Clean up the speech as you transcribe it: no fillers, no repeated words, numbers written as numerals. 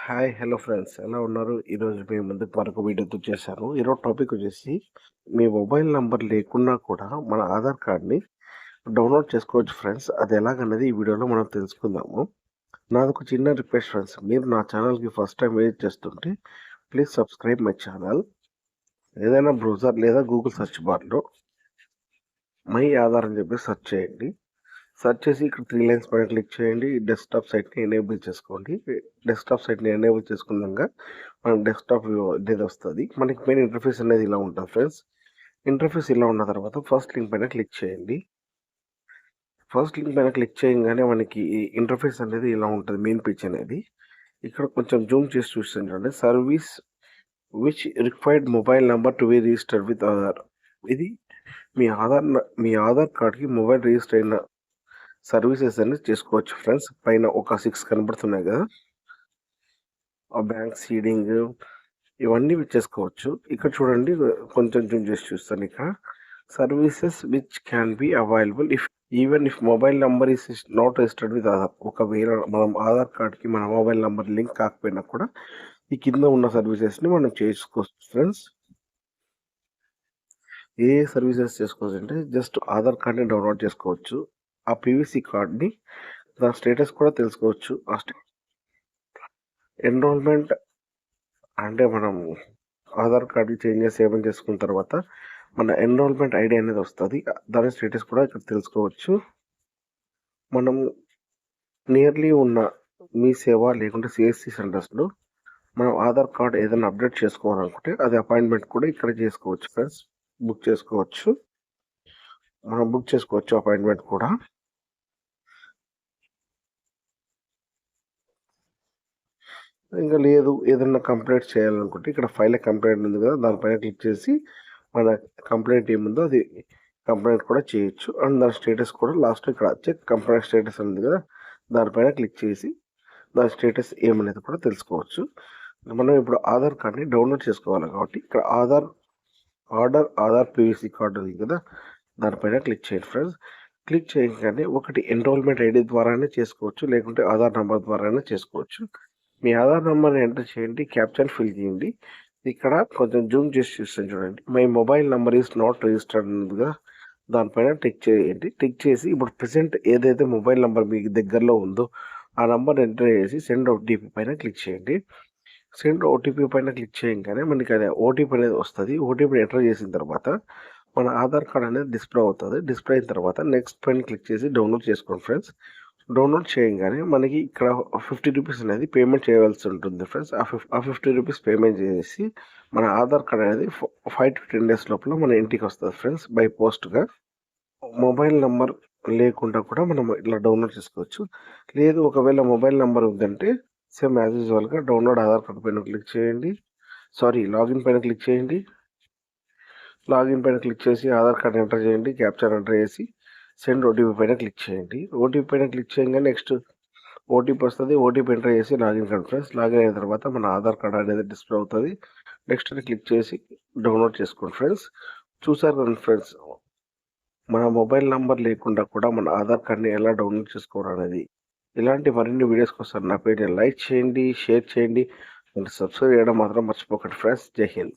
Hi hello friends ఎలా ఉన్నారు? ఈరోజు మీ ముందుకు మరొక వీడియోతో చేశాను. ఈరోజు టాపిక్ వచ్చేసి మీ మొబైల్ నంబర్ లేకున్నా కూడా మన ఆధార్ కార్డ్‌ని డౌన్‌లోడ్ చేసుకోవచ్చు ఫ్రెండ్స్. అది ఎలాగన్నది ఈ వీడియోలో మనం తెలుసుకుందాము. నాదొక చిన్న రిక్వెస్ట్ ఫ్రెండ్స్. మీరు నా ఛానల్‌కి ఫస్ట్ టైం విజిట్ చేస్తుంటే ప్లీజ్ సబ్స్క్రైబ్ మై ఛానల్. ఏదైనా బ్రౌజర్ లేదా గూగుల్ సెర్చ్ బార్‌లో మై ఆధార్ అని చెప్పి సెర్చ్ చేయండి. సెర్చ్ చేసి ఇక్కడ 3 లైన్స్ పైన క్లిక్ చేయండి. డెస్క్‌టాప్ సైట్‌ని ఎనేబుల్ చేసుకోండి. డెస్క్‌టాప్ సైట్‌ని ఎనేబుల్ చేసుకున్నాక మనకు డెస్క్‌టాప్ వ్యూ అనేది వస్తది. మనకి మెయిన్ ఇంటర్ఫేస్ అనేది ఇలా ఉంటది ఫ్రెండ్స్. ఇంటర్ఫేస్ ఇలా ఉన్న తర్వాత ఫస్ట్ లింక్ పైన క్లిక్ చేయండి. ఫస్ట్ లింక్ పైన క్లిక్ చేయంగానే మనకి ఈ ఇంటర్ఫేస్ అనేది ఇలా ఉంటది. మెయిన్ పేజ్ అనేది. ఇక్కడ కొంచెం జూమ్ చేసి చూస్తే చూడండి. Service which required mobile number to be registered with Aadhaar. ఇది మీ ఆధార్ కార్డ్‌కి మొబైల్ రిజిస్టర్ అయిన సర్వీసెస్ అనేది చేసుకోవచ్చు ఫ్రెండ్స్. పైన ఒక 6 కనబడుతున్నాయి కదా! ఆ బ్యాంక్ సీడింగ్ ఇవన్నీ చేసుకోవచ్చు. ఇక్కడ చూడండి కొంచెం జూమ్ చేసి చూస్తాను ఇక్కడ. Services which can be available even if mobile number is not registered with Aadhaar. ఒకవేళ మనం ఆధార్ కార్డ్‌కి మన మొబైల్ నంబర్ లింక్ కాకపోయినా కూడా ఈ కింద ఉన్న సర్వీసెస్‌ని మనం చేసుకోవచ్చు ఫ్రెండ్స్. ఏ సర్వీసెస్ చేసుకోవచ్చు అంటే జస్ట్ ఆధార్ కార్డ్‌ని డౌన్‌లోడ్ చేసుకోవచ్చు. ఆ పీవీసీ కార్డ్‌ని దాని స్టేటస్ కూడా తెలుసుకోవచ్చు. ఎన్రోల్‌మెంట్ అంటే మనం ఆధార్ కార్డ్ చేంజెస్ ఏమైనా చేసుకున్న తర్వాత మన ఎన్రోల్‌మెంట్ ఐడీ అనేది వస్తది. దాని స్టేటస్ కూడా ఇక్కడ తెలుసుకోవచ్చు. మనం నియర్‌లీ ఉన్న మీ సేవ లేకుంటే సీఎస్‌సి సెంటర్స్‌లో మనం ఆధార్ కార్డ్ ఏదైనా అప్డేట్ చేసుకోవాలనుకుంటే అది అపాయింట్‌మెంట్ కూడా ఇక్కడ చేసుకోవచ్చు ఫ్రెండ్స్. బుక్ చేసుకోవచ్చు. మనం బుక్ చేసుకోవచ్చు అపాయింట్‌మెంట్ కూడా. ఇంకా లేదు ఏదన్నా కంప్లెయింట్ చేయాలనుకుంటే ఇక్కడ ఫైల్ కంప్లెయింట్ ఉంది కదా! దానిపైన క్లిక్ చేసి మన కంప్లెయింట్ ఏముందో అది కంప్లెయింట్ కూడా చేయొచ్చు. అండ్ దాని స్టేటస్ కూడా లాస్ట్‌లో ఇక్కడ చెక్ కంప్లెయింట్ స్టేటస్ ఉంది కదా! దానిపైన క్లిక్ చేసి దాని స్టేటస్ ఏమనేది కూడా తెలుసుకోవచ్చు. మనం ఇప్పుడు ఆధార్ కార్డ్‌ని డౌన్‌లోడ్ చేసుకోవాలి కాబట్టి ఇక్కడ ఆధార్ పీవీసీ కార్డ్ ఉంది కదా! దానిపైన క్లిక్ చేయండి ఫ్రెండ్స్. క్లిక్ చేయగానే ఒకటి ఎన్రోల్‌మెంట్ ఐడీ ద్వారానే చేసుకోవచ్చు. లేకుంటే ఆధార్ నంబర్ ద్వారానే చేసుకోవచ్చు. మీ ఆధార్ నంబర్‌ని ఎంటర్ చేయండి. క్యాప్చాని ఫిల్ చేయండి. ఇక్కడ కొంచెం జూమ్ చేసి చూస్తాను చూడండి. My mobile number is not registered ఉన్నదిగా దానిపైన టిక్ చేయండి. టిక్ చేసి ఇప్పుడు ప్రెజెంట్ ఏదైతే మొబైల్ నంబర్ మీకు దగ్గరలో ఉందో ఆ నంబర్ ఎంటర్ చేసి సెండ్ ఓటీపీ పైన క్లిక్ చేయండి. సెండ్ ఓటీపీ పైన క్లిక్ చేయంగానే మనకి అది ఓటీపీ అనేది వస్తది. ఓటీపీని ఎంటర్ చేసిన తర్వాత మన ఆధార్ కార్డ్ అనేది డిస్ప్లే అవుతది. డిస్ప్లే అయిన తర్వాత నెక్స్ట్ పైన క్లిక్ చేసి డౌన్‌లోడ్ చేసుకోండి ఫ్రెండ్స్. డౌన్‌లోడ్ చేయంగానే మనకి ఇక్కడ ₹50 అనేది పేమెంట్ చేయవలసి ఉంటుంది ఫ్రెండ్స్. ఆ ₹50 పేమెంట్ చేసేసి మన ఆధార్ కార్డ్ అనేది 5-10 డేస్ లోపల మన ఇంటికొస్తది ఫ్రెండ్స్ బై పోస్ట్‌గా. మొబైల్ నంబర్ లేకుండా కూడా మనం ఇట్లా డౌన్‌లోడ్ చేసుకోవచ్చు. లేదు ఒకవేళ మొబైల్ నంబర్ ఉందంటే సేమ్ యాజ్ యూజువల్‌గా డౌన్‌లోడ్ ఆధార్ కార్డ్ పైన క్లిక్ చేయండి. లాగిన్ పైన క్లిక్ చేయండి. లాగిన్ పైన క్లిక్ చేసి ఆధార్ కార్డ్ ఎంటర్ చేయండి. క్యాప్చర్ ఎంటర్ చేసి సెండ్ ఓటీపీ పైన క్లిక్ చేయండి. ఓటీపీ పైన క్లిక్ చేయంగానే నెక్స్ట్ ఓటీపీ వస్తది. ఓటీపీ ఎంటర్ చేసి లాగిన్ కండి ఫ్రెండ్స్. లాగిన్ అయిన తర్వాత మన ఆధార్ కార్డ్ అనేది డిస్ప్లే అవుతది. నెక్స్ట్ అని క్లిక్ చేసి డౌన్‌లోడ్ చేసుకోండి ఫ్రెండ్స్. చూసారు కదండీ ఫ్రెండ్స్. మన మొబైల్ నంబర్ లేకుండా కూడా మన ఆధార్ కార్డ్‌ని ఎలా డౌన్‌లోడ్ చేసుకోవాలనేది. ఇలాంటి మరిన్ని వీడియోస్ కోసం నా పేజ్‌ని లైక్ చేయండి, షేర్ చేయండి, అండ్ సబ్స్క్రైబ్ చేయడం మాత్రం మర్చిపోకండి ఫ్రెండ్స్. జై హింద్.